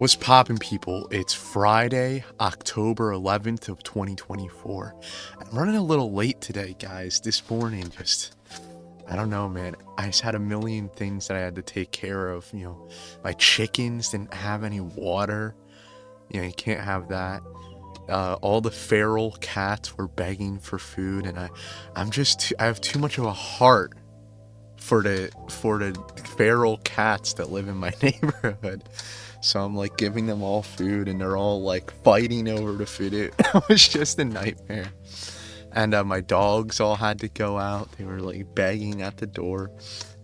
What's poppin', people? It's Friday, October 11th of 2024. I'm running a little late today, guys. This morning, I don't know, man. I just had a million things that I had to take care of. My chickens didn't have any water. You can't have that. All the feral cats were begging for food, and I have too much of a heart for the feral cats that live in my neighborhood. So I'm like giving them all food, and they're all like fighting over the food. It was just a nightmare. And my dogs all had to go out. They were like begging at the door.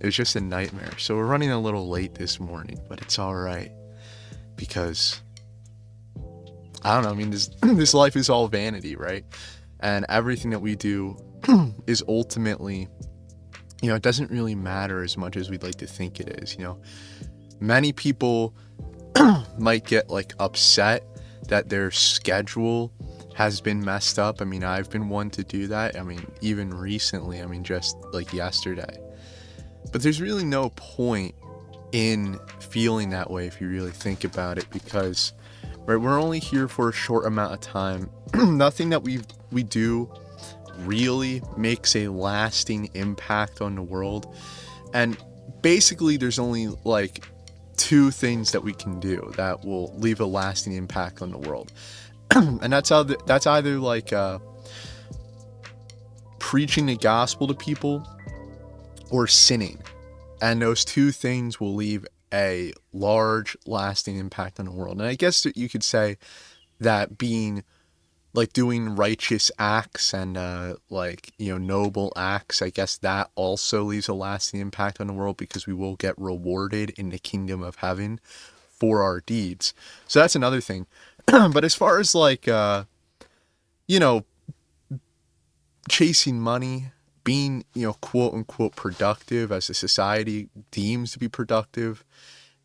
It was just a nightmare. So we're running a little late this morning, but it's all right because I don't know. I mean, this life is all vanity, right? And everything that we do is ultimately, it doesn't really matter as much as we'd like to think it is. Many people might get like upset that their schedule has been messed up. I mean, I've been one to do that. I mean, even recently, just like yesterday. But there's really no point in feeling that way if you really think about it, because right, we're only here for a short amount of time. Nothing that we do really makes a lasting impact on the world. And basically there's only like two things that we can do that will leave a lasting impact on the world. And that's either like preaching the gospel to people or sinning. And those two things will leave a large lasting impact on the world. And I guess that you could say that being like doing righteous acts and noble acts, I guess that also leaves a lasting impact on the world, because we will get rewarded in the kingdom of heaven for our deeds. So that's another thing. But as far as chasing money, being, quote unquote productive as a society deems to be productive,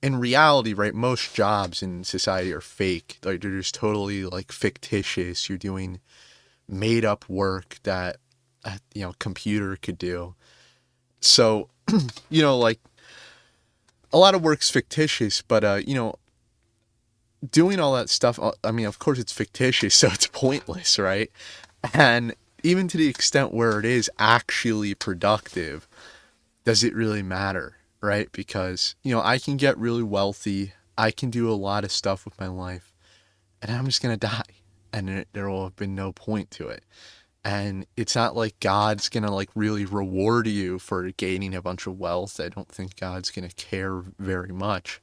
in reality, right, most jobs in society are fake. Like, they're just totally like fictitious. You're doing made up work that computer could do. So like a lot of work's fictitious, but doing all that stuff, I mean, of course it's fictitious, so it's pointless, right? And even to the extent where it is actually productive, does it really matter? Right? Because, I can get really wealthy. I can do a lot of stuff with my life, and I'm just going to die. And there will have been no point to it. And it's not like God's going to like really reward you for gaining a bunch of wealth. I don't think God's going to care very much.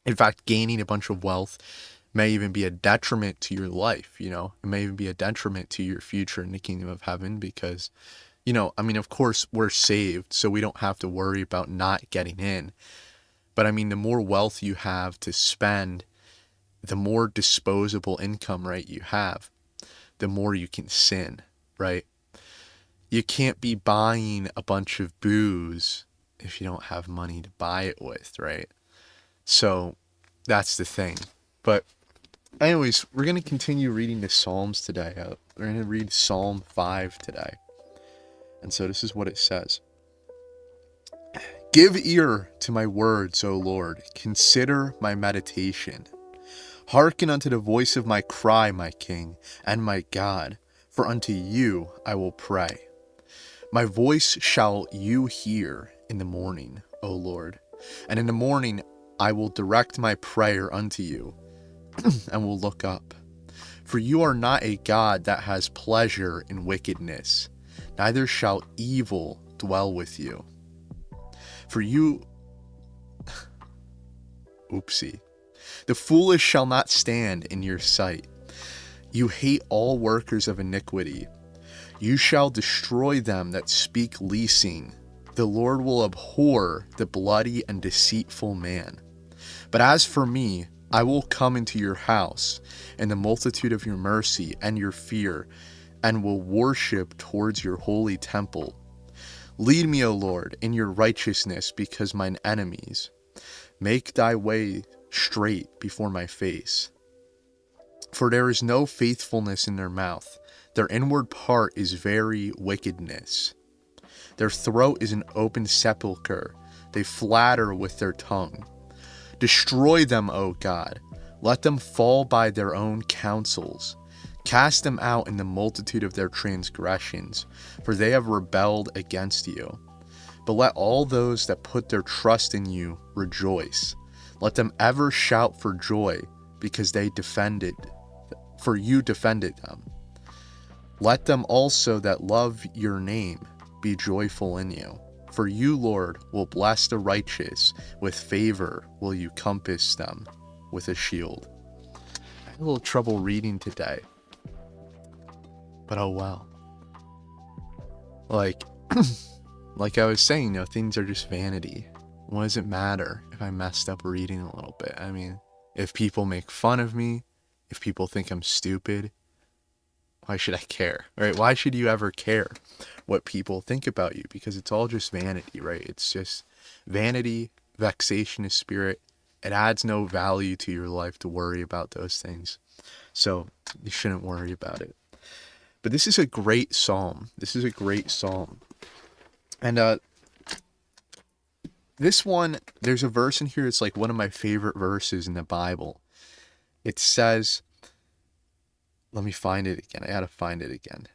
In fact, gaining a bunch of wealth may even be a detriment to your life. It may even be a detriment to your future in the kingdom of heaven, because of course we're saved, so we don't have to worry about not getting in. But I mean, the more wealth you have to spend, the more disposable income, right, you have, the more you can sin, right? You can't be buying a bunch of booze if you don't have money to buy it with, right? So that's the thing. But anyways, we're going to continue reading the Psalms today. We're going to read Psalm 5 today. And so this is what it says. Give ear to my words, O Lord. Consider my meditation. Hearken unto the voice of my cry, my King and my God, for unto you I will pray. My voice shall you hear in the morning, O Lord. And in the morning I will direct my prayer unto you, and will look up. For you are not a God that has pleasure in wickedness, neither shall evil dwell with you. For you... Oopsie. The foolish shall not stand in your sight. You hate all workers of iniquity. You shall destroy them that speak leasing. The Lord will abhor the bloody and deceitful man. But as for me, I will come into your house in the multitude of your mercy and your fear, and will worship towards your holy temple. Lead me, O Lord, in your righteousness because mine enemies. Make thy way straight before my face. For there is no faithfulness in their mouth. Their inward part is very wickedness. Their throat is an open sepulchre. They flatter with their tongue. Destroy them, O God. Let them fall by their own counsels. Cast them out in the multitude of their transgressions, for they have rebelled against you. But let all those that put their trust in you rejoice. Let them ever shout for joy, because for you defended them. Let them also that love your name be joyful in you. For you, Lord, will bless the righteous. With favor will you compass them with a shield. I had a little trouble reading today, but oh well. Like I was saying, things are just vanity. What does it matter if I messed up reading a little bit? I mean, if people make fun of me, if people think I'm stupid, why should I care, right? Why should you ever care what people think about you? Because it's all just vanity, right? It's just vanity, vexation of spirit. It adds no value to your life to worry about those things. So you shouldn't worry about it. But this is a great psalm. And this one, there's a verse in here. It's like one of my favorite verses in the Bible. It says, let me find it again. I gotta find it again.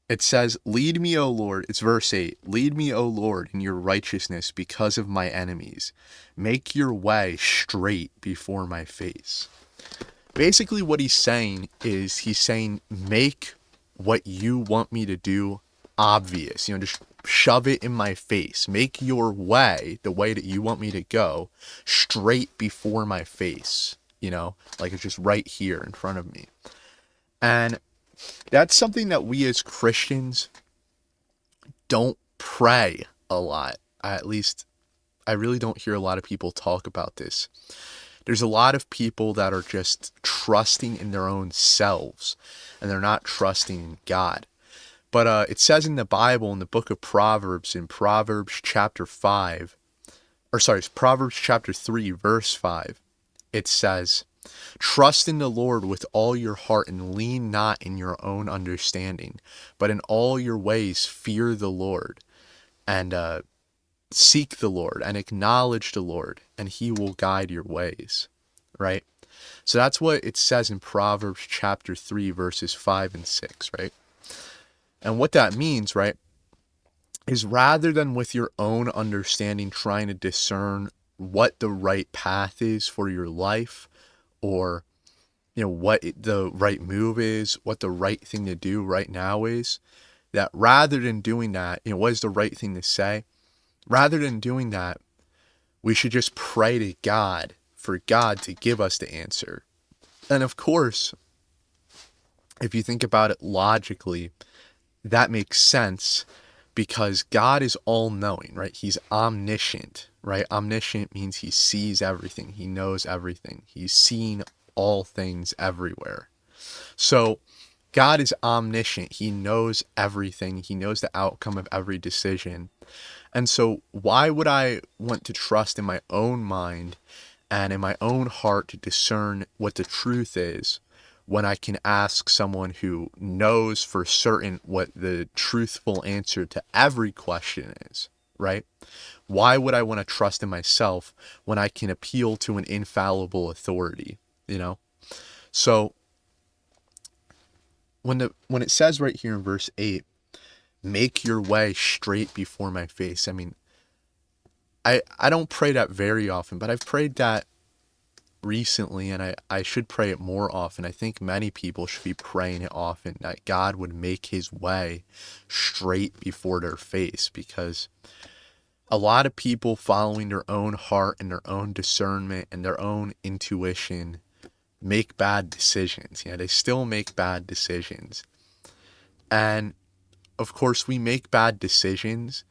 It says, lead me, O Lord. It's verse 8. Lead me, O Lord, in your righteousness because of my enemies. Make your way straight before my face. Basically what he's saying is, make what you want me to do obvious. Just shove it in my face. Make your way, the way that you want me to go, straight before my face. Like it's just right here in front of me. And that's something that we as Christians don't pray a lot. At least I really don't hear a lot of people talk about this. There's a lot of people that are just trusting in their own selves, and they're not trusting in God. But it says in the Bible, in the book of Proverbs, in Proverbs chapter 3, verse 5, it says, trust in the Lord with all your heart and lean not in your own understanding, but in all your ways fear the Lord and seek the Lord and acknowledge the Lord, and he will guide your ways, right? So that's what it says in Proverbs chapter 3, verses 5 and 6, right? And what that means, right, is rather than with your own understanding trying to discern what the right path is for your life, or what the right move is, what the right thing to do right now is, that rather than doing that, what is the right thing to say? Rather than doing that, we should just pray to God for God to give us the answer. And of course, if you think about it logically, that makes sense because God is all-knowing, right? He's omniscient, right? Omniscient means he sees everything. He knows everything. He's seen all things everywhere. So God is omniscient. He knows everything. He knows the outcome of every decision. And so why would I want to trust in my own mind and in my own heart to discern what the truth is when I can ask someone who knows for certain what the truthful answer to every question is, right? Why would I want to trust in myself when I can appeal to an infallible authority, So when it says right here in verse 8, make your way straight before my face. I mean, I don't pray that very often, but I've prayed that recently, and I should pray it more often. I think many people should be praying it often, that God would make his way straight before their face, because a lot of people following their own heart and their own discernment and their own intuition make bad decisions. They still make bad decisions. And of course, we make bad decisions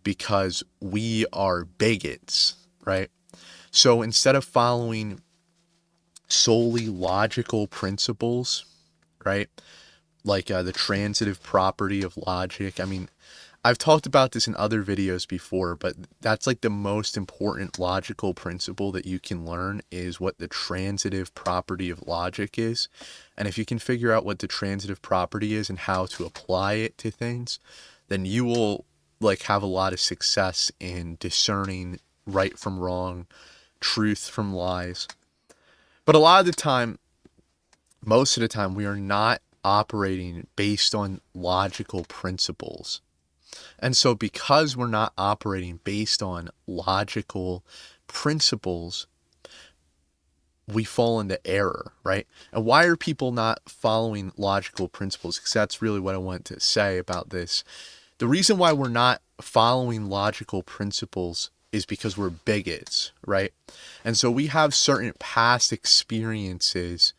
because we are bigots, right? So instead of following solely logical principles, right? Like the transitive property of logic. I mean, I've talked about this in other videos before, but that's like the most important logical principle that you can learn, is what the transitive property of logic is. And if you can figure out what the transitive property is and how to apply it to things, then you will like have a lot of success in discerning right from wrong, truth from lies. But a lot of the time, most of the time, we are not operating based on logical principles. And so because we're not operating based on logical principles, we fall into error, right? And why are people not following logical principles? Because that's really what I want to say about this. The reason why we're not following logical principles is because we're bigots, right? And so we have certain past experiences,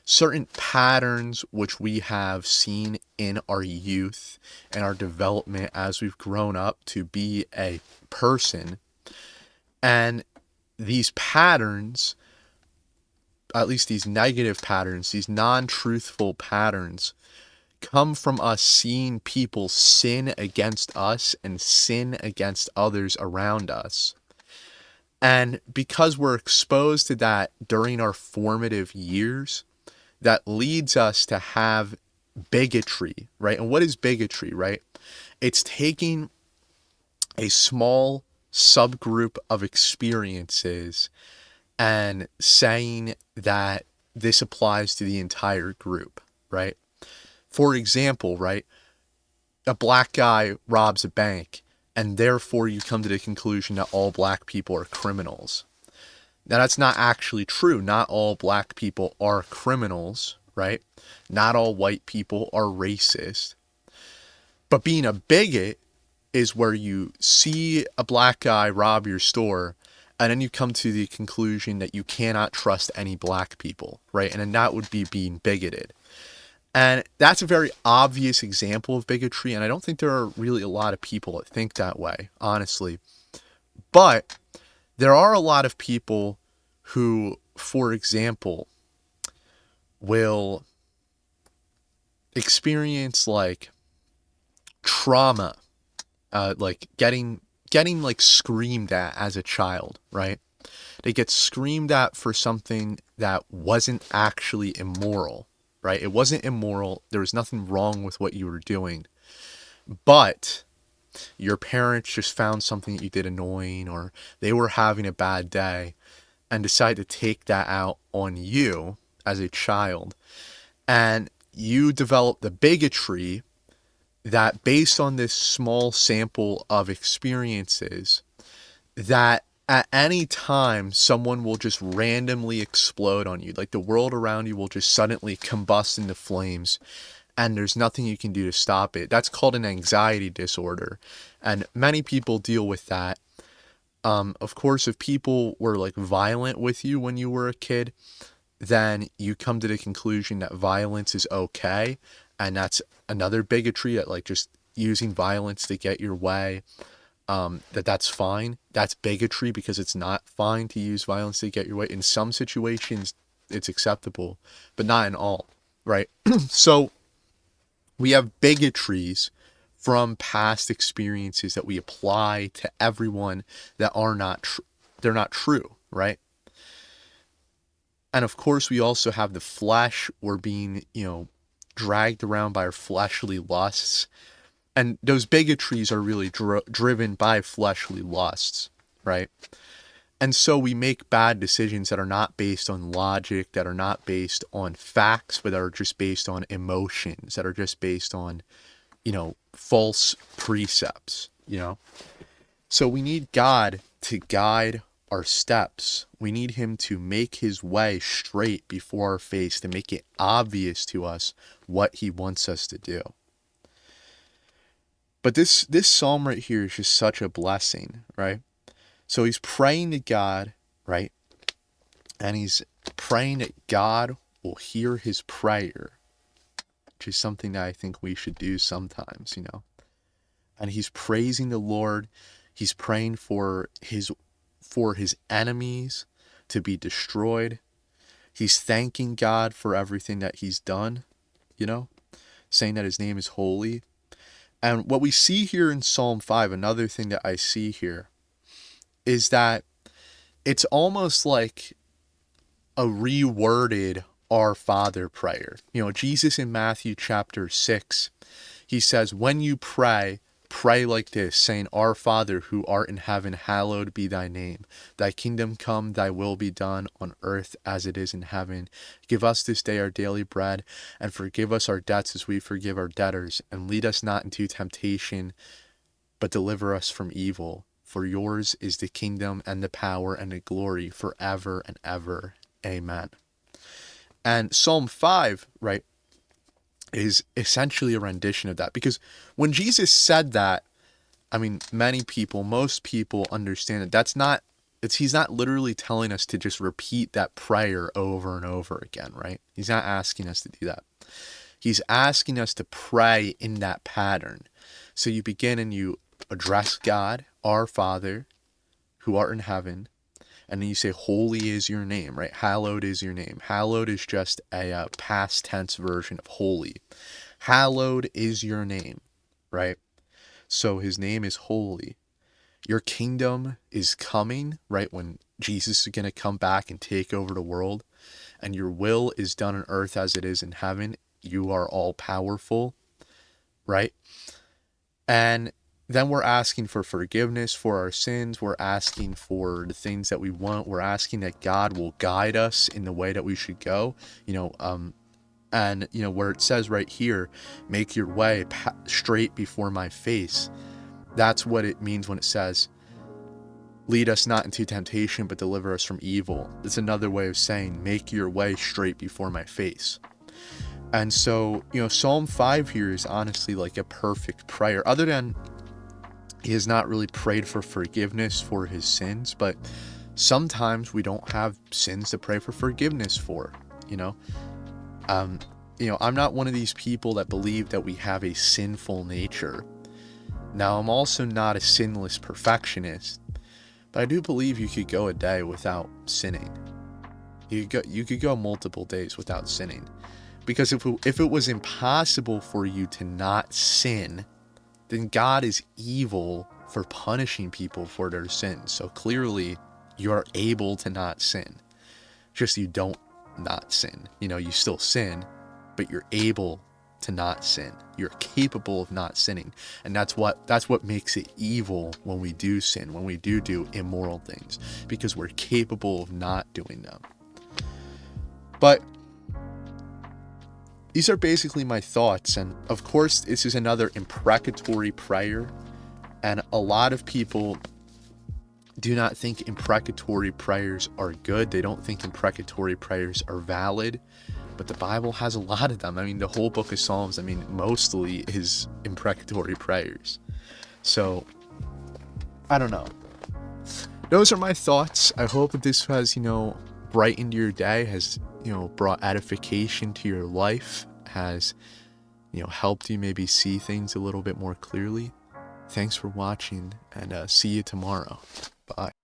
certain patterns which we have seen in our youth and our development as we've grown up to be a person. And these patterns, at least these negative patterns, these non-truthful patterns, come from us seeing people sin against us and sin against others around us. And because we're exposed to that during our formative years, that leads us to have bigotry, right? And what is bigotry, right? It's taking a small subgroup of experiences and saying that this applies to the entire group, right? For example, right, a black guy robs a bank, and therefore you come to the conclusion that all black people are criminals. Now, that's not actually true. Not all black people are criminals, right? Not all white people are racist. But being a bigot is where you see a black guy rob your store, and then you come to the conclusion that you cannot trust any black people, right? And then that would be being bigoted. And that's a very obvious example of bigotry, and I don't think there are really a lot of people that think that way, honestly. But there are a lot of people who, for example, will experience like trauma, like getting like screamed at as a child, right? They get screamed at for something that wasn't actually immoral, right? It wasn't immoral. There was nothing wrong with what you were doing, but your parents just found something that you did annoying, or they were having a bad day and decide to take that out on you as a child. And you develop the bigotry that, based on this small sample of experiences, that at any time someone will just randomly explode on you. Like the world around you will just suddenly combust into flames, and there's nothing you can do to stop it. That's called an anxiety disorder. And many people deal with that. Of course, if people were like violent with you when you were a kid, then you come to the conclusion that violence is okay. And that's another bigotry, at like just using violence to get your way. That's fine. That's bigotry, because it's not fine to use violence to get your way. In some situations, it's acceptable, but not in all, right? So we have bigotries from past experiences that we apply to everyone that are not they're not true, right? And of course, we also have the flesh. We're being, dragged around by our fleshly lusts. And those bigotries are really driven by fleshly lusts, right? And so we make bad decisions that are not based on logic, that are not based on facts, but that are just based on emotions, that are just based on, false precepts, So we need God to guide our steps. We need him to make his way straight before our face, to make it obvious to us what he wants us to do. But this psalm right here is just such a blessing, right? So he's praying to God, right? And he's praying that God will hear his prayer, which is something that I think we should do sometimes, And he's praising the Lord. He's praying for his enemies to be destroyed. He's thanking God for everything that he's done, saying that his name is holy. And what we see here in Psalm 5, another thing that I see here, is that it's almost like a reworded Our Father prayer. Jesus in Matthew chapter 6, he says, when you pray, pray like this, saying, Our Father who art in heaven, hallowed be thy name. Thy kingdom come, thy will be done on earth as it is in heaven. Give us this day our daily bread, and forgive us our debts as we forgive our debtors. And lead us not into temptation, but deliver us from evil. For yours is the kingdom and the power and the glory forever and ever. Amen. And Psalm 5, right, is essentially a rendition of that. Because when Jesus said that, I mean, most people understand that he's not literally telling us to just repeat that prayer over and over again, right? He's not asking us to do that. He's asking us to pray in that pattern. So you begin and you address God, our Father, who art in heaven, and then you say, holy is your name, right? Hallowed is your name. Hallowed is just a past tense version of holy. Hallowed is your name, right? So his name is holy. Your kingdom is coming, right? When Jesus is going to come back and take over the world, and your will is done on earth as it is in heaven. You are all powerful, right? And then we're asking for forgiveness for our sins. We're asking for the things that we want. We're asking that God will guide us in the way that we should go, and where it says right here, make your way straight before my face. That's what it means when it says, lead us not into temptation, but deliver us from evil. It's another way of saying, make your way straight before my face. And so, Psalm 5 here is honestly like a perfect prayer, other than he has not really prayed for forgiveness for his sins, but sometimes we don't have sins to pray for forgiveness for, I'm not one of these people that believe that we have a sinful nature. Now, I'm also not a sinless perfectionist, but I do believe you could go a day without sinning. You could go multiple days without sinning. Because if it was impossible for you to not sin, then God is evil for punishing people for their sins. So clearly, you are able to not sin. Just you don't not sin. You still sin, but you're able to not sin. You're capable of not sinning. And that's what makes it evil when we do sin, when we do immoral things, because we're capable of not doing them. But these are basically my thoughts, and of course this is another imprecatory prayer, and a lot of people do not think imprecatory prayers are good. They don't think imprecatory prayers are valid, but the Bible has a lot of them. I mean, the whole book of Psalms, mostly is imprecatory prayers. So, I don't know. Those are my thoughts. I hope that this has, brightened your day, has brought edification to your life, has helped you maybe see things a little bit more clearly. Thanks for watching, and see you tomorrow. Bye.